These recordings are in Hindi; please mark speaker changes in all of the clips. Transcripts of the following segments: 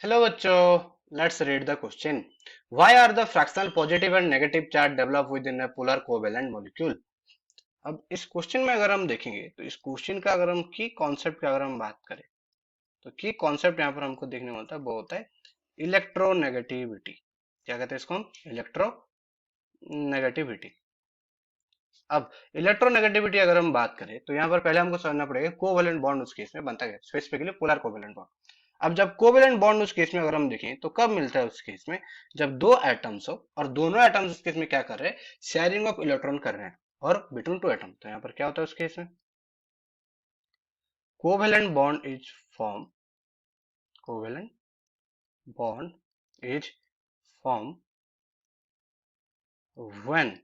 Speaker 1: हेलो बच्चों, let's read the question. Why are the fractional positive and negative charge develop within a polar covalent molecule. अब इस क्वेश्चन में अगर हम देखेंगे तो इस क्वेश्चन का अगर हम की कॉन्सेप्ट का अगर हम बात करें तो की कॉन्सेप्ट यहाँ पर हमको देखने को मिलता है वो होता है इलेक्ट्रोनेगेटिविटी। क्या कहते हैं इसको हम? इलेक्ट्रोनेगेटिविटी। अब इलेक्ट्रोनेगेटिविटी अगर हम बात करें तो यहाँ पर पहले हमको समझना पड़ेगा कोवेलेंट बॉन्ड उस केस में बनता है, स्पेसिफिकली पोलर कोवेलेंट बॉन्ड। अब जब कोवेलेंट बॉन्ड उस केस में अगर हम देखें तो कब मिलता है उस केस में? जब दो एटम्स हो और दोनों एटम्स उस केस में क्या कर रहे हैं? शेयरिंग ऑफ इलेक्ट्रॉन कर रहे हैं और बिटवीन टू एटम। तो यहाँ पर क्या होता है उस केस में? Covalent bond is form, covalent bond is form when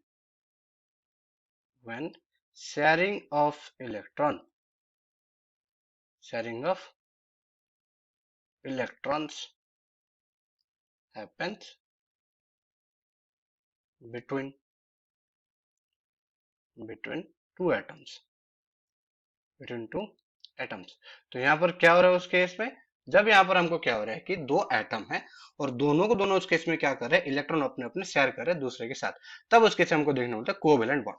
Speaker 1: when sharing of electron, sharing of electrons happens between between two atoms, between two atoms। तो यहाँ पर क्या हो रहा है उस केस में? जब यहाँ पर हमको क्या हो रहा है कि दो एटम है और दोनों को दोनों उस केस में क्या कर रहे हैं? इलेक्ट्रॉन अपने अपने शेयर कर रहे हैं दूसरे के साथ। तब उस केस में हमको देखने को मिलता है कोवेलेंट बॉन्ड।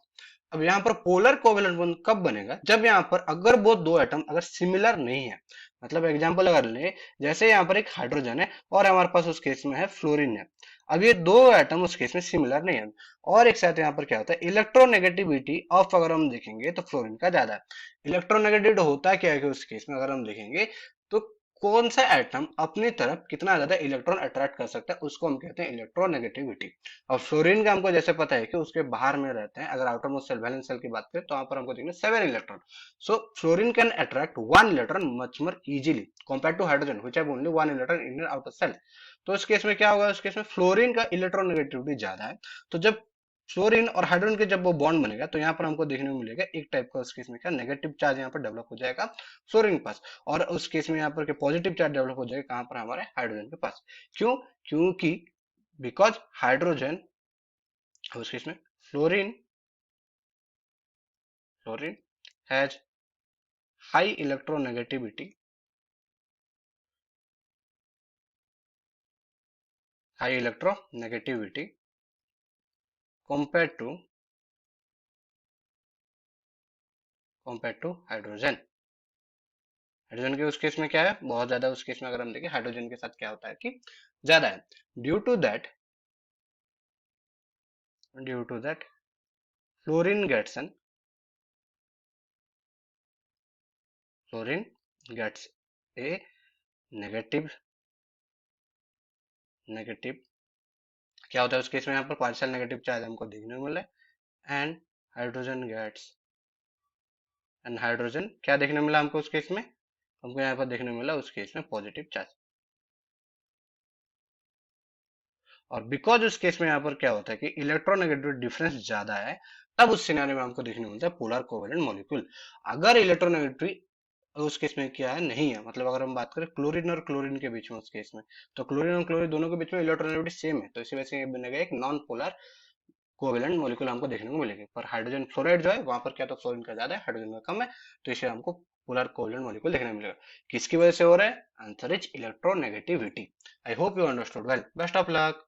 Speaker 1: अब यहाँ पर पोलर कोवेलेंट बॉन्ड कब बनेगा? जब यहाँ पर अगर वो दो एटम अगर सिमिलर नहीं है। मतलब एग्जांपल अगर ले, जैसे यहाँ पर एक हाइड्रोजन है और हमारे पास उस केस में है फ्लोरीन है। अब ये दो एटम उस केस में सिमिलर नहीं है और एक साथ यहाँ पर क्या होता है? इलेक्ट्रोनेगेटिविटी ऑफ अगर हम देखेंगे तो फ्लोरीन का ज्यादा है। इलेक्ट्रोनेगेटिव होता क्या है कि उस केस में अगर हम देखेंगे तो कौन सा एटम अपनी तरफ कितना ज्यादा इलेक्ट्रॉन अट्रैक्ट कर सकता है उसको हम कहते हैं इलेक्ट्रोनेगेटिविटी। और फ्लोरीन का हमको जैसे पता है कि उसके बाहर में रहते हैं, अगर outermost shell valence shell की बात करें तो यहाँ पर हमको देखेंगे 7 electron. So fluorine can attract 1 electron much more easily compare to hydrogen which have only 1 electron in outer shell. तो इस केस में क्या होगा? उस केस में फ्लोरीन का इलेक्ट्रोनेगेटिविटी ज्यादा है। तो जब फ्लोरीन और हाइड्रोजन के जब वो बॉन्ड बनेगा तो यहाँ पर हमको देखने को मिलेगा एक टाइप का उस केस में क्या नेगेटिव चार्ज यहाँ पर डेवलप हो जाएगा फ्लोरीन के पास। और उस केस में यहाँ पर पॉजिटिव चार्ज डेवलप हो जाएगा कहाँ पर? हमारे हाइड्रोजन के पास। क्यों? क्योंकि बिकॉज हाइड्रोजन, उस केस में fluorine fluorine has high electronegativity, high electronegativity compare to hydrogen. Hydrogen के उस केस में क्या है? बहुत ज्यादा। उस केस में अगर हम देखें हाइड्रोजन के साथ क्या होता है कि ज्यादा है। Due to that due to that fluorine gets an fluorine gets a negative negative क्या होता है उस केस में? यहाँ पर पार्शियल नेगेटिव चार्ज हमको देखने को मिला है। एंड हाइड्रोजन क्या देखने मिला हमको उस केस में? हमको यहाँ पर देखने मिला उस केस में पॉजिटिव चार्ज। और बिकॉज उस केस में यहाँ पर क्या होता है कि इलेक्ट्रोनेगेटिव डिफरेंस ज्यादा है, तब उस सिनेरियो में हमको देखने को मिलता है पोलर कोवेलेंट मॉलिक्यूल। अगर इलेक्ट्रोनेगेटिव उस केस में क्या है? नहीं है। मतलब अगर हम बात करें क्लोरीन और क्लोरीन के बीच में उस केस में, तो क्लोरीन और क्लोरीन दोनों के बीच में इलेक्ट्रोनेगेटिव सेम है, तो इसी वजह से ये बनेगा एक नॉन पोलर कोवेलेंट मॉलिक्यूल हमको देखने को मिलेंगे। पर हाइड्रोजन फ्लोराइड जो है वहां पर क्या तो फ्लोरीन का ज्यादा है, हाइड्रोजन का कम है, तो इसे हमको पोलर कोवेलेंट मॉलिक्यूल देखने को मिलेगा। किसकी वजह से हो रहा है? Answer is electronegativity. I hope you understood well. Best of luck.